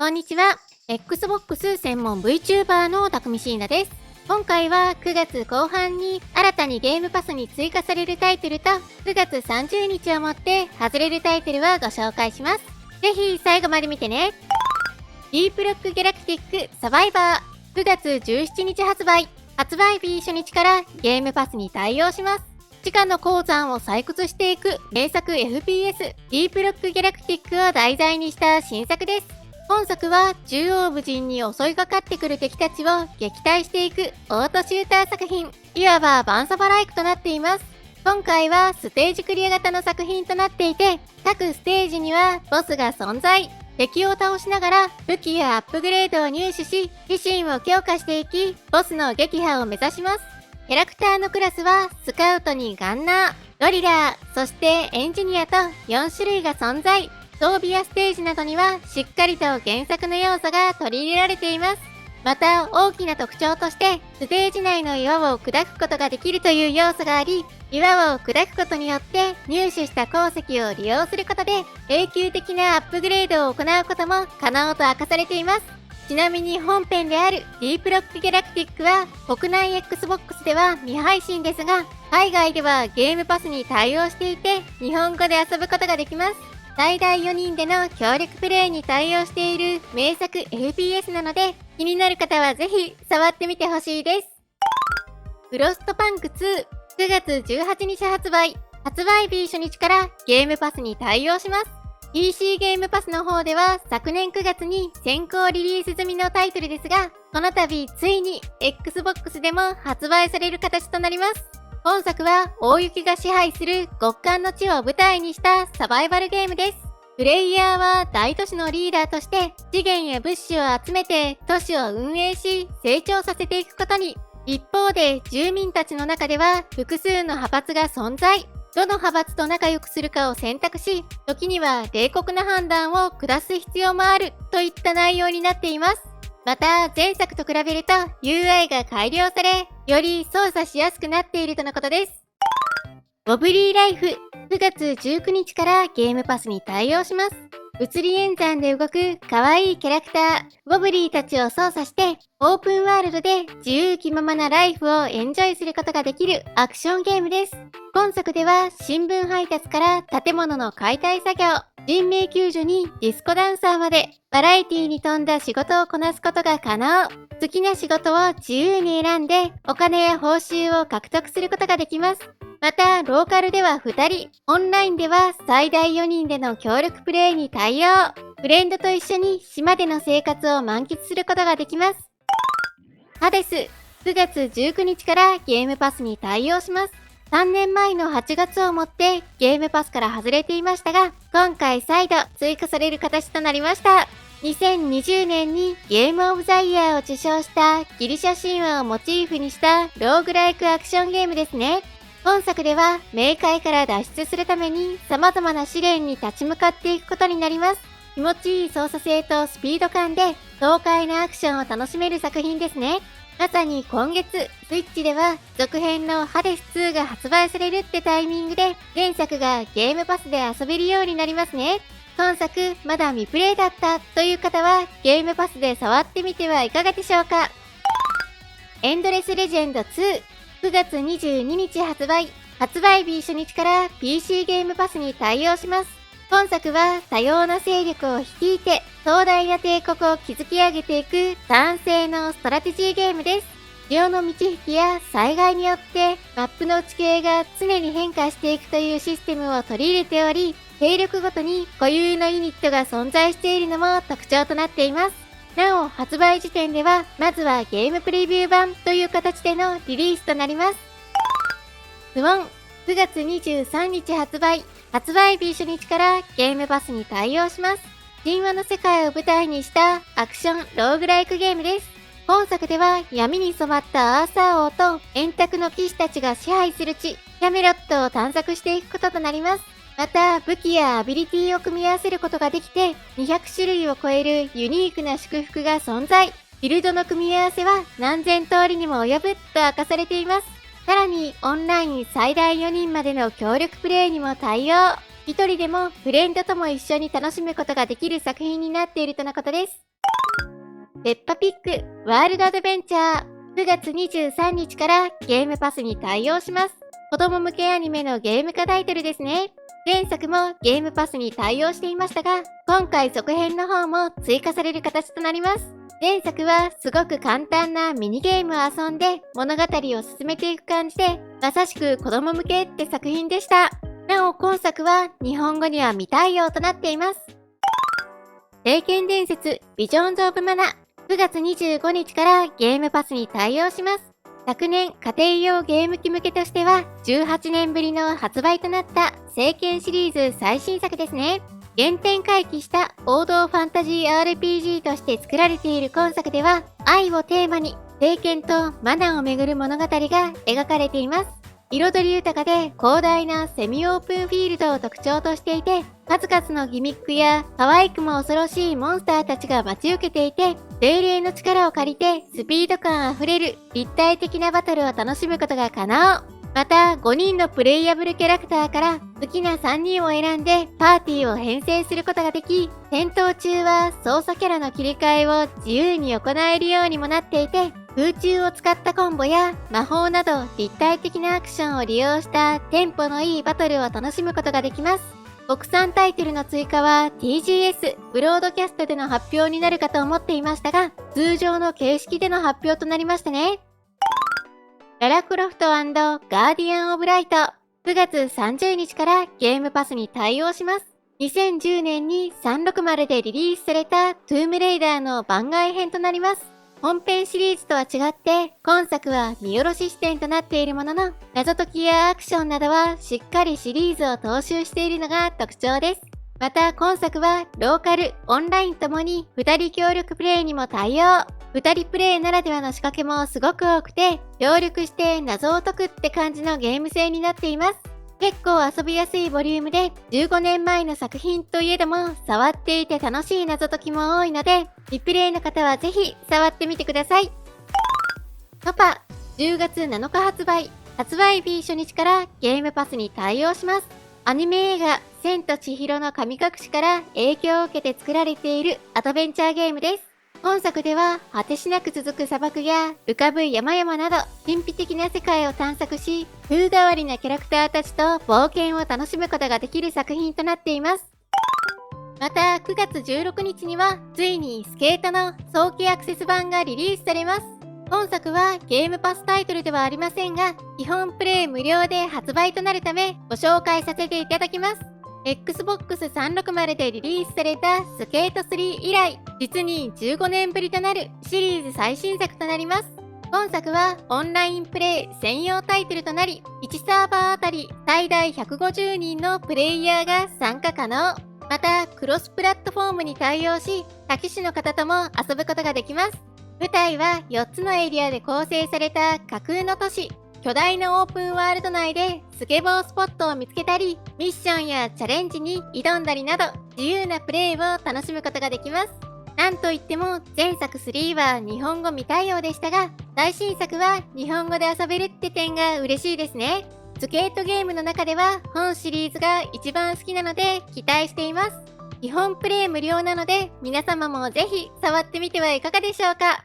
こんにちは。Xbox 専門 VTuber のたくみしーなです。今回は9月後半に新たにゲームパスに追加されるタイトルと9月30日をもって外れるタイトルをご紹介します。ぜひ最後まで見てね。ディープロックギャラクティックサバイバー9月17日発売。発売日初日からゲームパスに対応します。地下の鉱山を採掘していく名作 FPS ディープロックギャラクティックを題材にした新作です。本作は縦横無尽に襲いかかってくる敵たちを撃退していくオートシューター作品。いわばバンサバライクとなっています。今回はステージクリア型の作品となっていて、各ステージにはボスが存在。敵を倒しながら武器やアップグレードを入手し、自身を強化していき、ボスの撃破を目指します。キャラクターのクラスはスカウトにガンナー、ドリラー、そしてエンジニアと4種類が存在。装備やステージなどにはしっかりと原作の要素が取り入れられています。また大きな特徴としてステージ内の岩を砕くことができるという要素があり、岩を砕くことによって入手した鉱石を利用することで永久的なアップグレードを行うことも可能と明かされています。ちなみに本編であるディープロックギャラクティックは国内 Xbox では未配信ですが、海外ではゲームパスに対応していて日本語で遊ぶことができます。最大4人での協力プレイに対応している名作 FPS なので、気になる方はぜひ触ってみてほしいです。フロストパンク2、9月18日発売。発売日初日からゲームパスに対応します。PC ゲームパスの方では昨年9月に先行リリース済みのタイトルですが、この度ついに Xbox でも発売される形となります。本作は大雪が支配する極寒の地を舞台にしたサバイバルゲームです。プレイヤーは大都市のリーダーとして資源や物資を集めて都市を運営し成長させていくことに。一方で住民たちの中では複数の派閥が存在。どの派閥と仲良くするかを選択し、時には冷酷な判断を下す必要もあるといった内容になっています。また前作と比べると UI が改良され、より操作しやすくなっているとのことです。ボブリーライフ9月19日からゲームパスに対応します。物理演算で動く可愛いキャラクターボブリーたちを操作してオープンワールドで自由気ままなライフをエンジョイすることができるアクションゲームです。今作では新聞配達から建物の解体作業、人命救助にディスコダンサーまでバラエティに富んだ仕事をこなすことが可能。好きな仕事を自由に選んでお金や報酬を獲得することができます。またローカルでは2人、オンラインでは最大4人での協力プレイに対応。フレンドと一緒に島での生活を満喫することができます。ハデス9月19日からゲームパスに対応します。3年前の8月をもってゲームパスから外れていましたが、今回再度追加される形となりました。2020年にゲームオブザイヤーを受賞したギリシャ神話をモチーフにしたローグライクアクションゲームですね。本作では冥界から脱出するために様々な試練に立ち向かっていくことになります。気持ちいい操作性とスピード感で爽快なアクションを楽しめる作品ですね。まさに今月、スイッチでは続編のハデス2が発売されるってタイミングで前作がゲームパスで遊べるようになりますね。今作まだ未プレイだったという方はゲームパスで触ってみてはいかがでしょうか。エンドレスレジェンド2、9月22日発売。発売日初日から PC ゲームパスに対応します。本作は多様な勢力を率いて壮大な帝国を築き上げていくターン制のストラテジーゲームです。潮の満ち引きや災害によってマップの地形が常に変化していくというシステムを取り入れており、勢力ごとに固有のユニットが存在しているのも特徴となっています。なお発売時点ではまずはゲームプレビュー版という形でのリリースとなります。スウォン9月23日発売。発売日初日からゲームパスに対応します。神話の世界を舞台にしたアクションローグライクゲームです。本作では闇に染まったアーサー王と円卓の騎士たちが支配する地、キャメロットを探索していくこととなります。また武器やアビリティを組み合わせることができて200種類を超えるユニークな祝福が存在。ビルドの組み合わせは何千通りにも及ぶと明かされています。さらにオンライン最大4人までの協力プレイにも対応。一人でもフレンドとも一緒に楽しむことができる作品になっているとのことです。ペッパピッグワールドアドベンチャー。9月23日からゲームパスに対応します。子供向けアニメのゲーム化タイトルですね。前作もゲームパスに対応していましたが、今回続編の方も追加される形となります。前作はすごく簡単なミニゲームを遊んで物語を進めていく感じで、まさしく子供向けって作品でした。なお今作は日本語には未対応となっています。聖剣伝説ビジョンズ・オブ・マナ。9月25日からゲームパスに対応します。昨年家庭用ゲーム機向けとしては18年ぶりの発売となった聖剣シリーズ最新作ですね。原点回帰した王道ファンタジー RPG として作られている今作では、愛をテーマに聖剣とマナをめぐる物語が描かれています。彩り豊かで広大なセミオープンフィールドを特徴としていて、数々のギミックや可愛くも恐ろしいモンスターたちが待ち受けていて、精霊の力を借りてスピード感あふれる立体的なバトルを楽しむことが可能。また5人のプレイヤブルキャラクターから好きな3人を選んでパーティーを編成することができ、戦闘中は操作キャラの切り替えを自由に行えるようにもなっていて、空中を使ったコンボや魔法など立体的なアクションを利用したテンポのいいバトルを楽しむことができます。国産タイトルの追加は TGS ブロードキャストでの発表になるかと思っていましたが、通常の形式での発表となりましたね。ララクロフト&ガーディアン・オブ・ライト。9月30日からゲームパスに対応します。2010年に360でリリースされたトゥームレイダーの番外編となります。本編シリーズとは違って、今作は見下ろし視点となっているものの、謎解きやアクションなどはしっかりシリーズを踏襲しているのが特徴です。また今作はローカル、オンラインともに2人協力プレイにも対応。2人プレイならではの仕掛けもすごく多くて、協力して謎を解くって感じのゲーム性になっています。結構遊びやすいボリュームで、15年前の作品といえども触っていて楽しい謎解きも多いので、リプレイの方はぜひ触ってみてください。パパ、10月7日発売日初日からゲームパスに対応します。アニメ映画千と千尋の神隠しから影響を受けて作られているアドベンチャーゲームです。本作では果てしなく続く砂漠や浮かぶ山々など神秘的な世界を探索し、風変わりなキャラクターたちと冒険を楽しむことができる作品となっています。また9月16日にはついにスケートの早期アクセス版がリリースされます。本作はゲームパスタイトルではありませんが、基本プレイ無料で発売となるためご紹介させていただきます。Xbox 360でリリースされたスケート3以来、実に15年ぶりとなるシリーズ最新作となります。本作はオンラインプレイ専用タイトルとなり、1サーバーあたり最大150人のプレイヤーが参加可能。また、クロスプラットフォームに対応し、多機種の方とも遊ぶことができます。舞台は4つのエリアで構成された架空の都市。巨大なオープンワールド内でスケボースポットを見つけたり、ミッションやチャレンジに挑んだりなど、自由なプレイを楽しむことができます。なんといっても前作3は日本語未対応でしたが、最新作は日本語で遊べるって点が嬉しいですね。スケートゲームの中では本シリーズが一番好きなので期待しています。基本プレイ無料なので皆様もぜひ触ってみてはいかがでしょうか。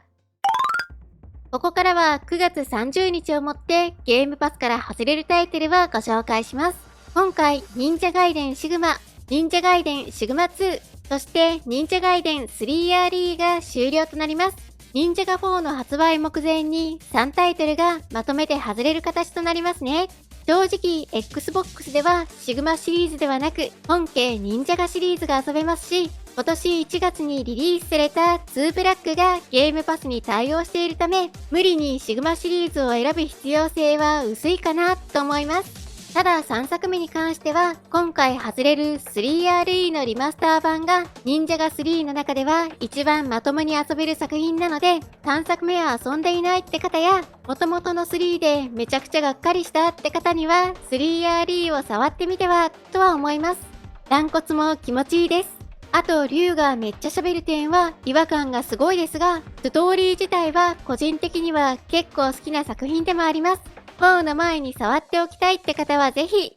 ここからは9月30日をもってゲームパスから外れるタイトルをご紹介します。今回、忍者ガイデンシグマ、忍者ガイデンシグマ2、そして忍者ガイデン 3RE が終了となります。忍者ガ4の発売目前に3タイトルがまとめて外れる形となりますね。正直、Xbox ではシグマシリーズではなく本家忍者ガシリーズが遊べますし、今年1月にリリースされた2ブラックがゲームパスに対応しているため、無理にシグマシリーズを選ぶ必要性は薄いかなと思います。ただ3作目に関しては、今回外れる 3RE のリマスター版が忍者ガ3の中では一番まともに遊べる作品なので、3作目は遊んでいないって方や、元々の3でめちゃくちゃがっかりしたって方には 3RE を触ってみてはとは思います。軟骨も気持ちいいです。あと、竜がめっちゃ喋る点は違和感がすごいですが、ストーリー自体は個人的には結構好きな作品でもあります。4の前に触っておきたいって方はぜひ。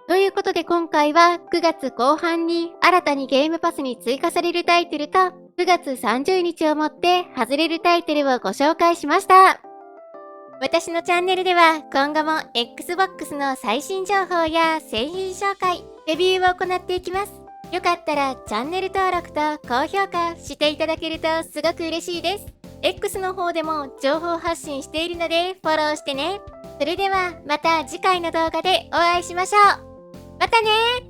ということで今回は9月後半に新たにゲームパスに追加されるタイトルと、9月30日をもって外れるタイトルをご紹介しました。私のチャンネルでは今後も Xbox の最新情報や製品紹介、レビューを行っていきます。よかったらチャンネル登録と高評価していただけるとすごく嬉しいです。X の方でも情報発信しているのでフォローしてね。それではまた次回の動画でお会いしましょう。またねー。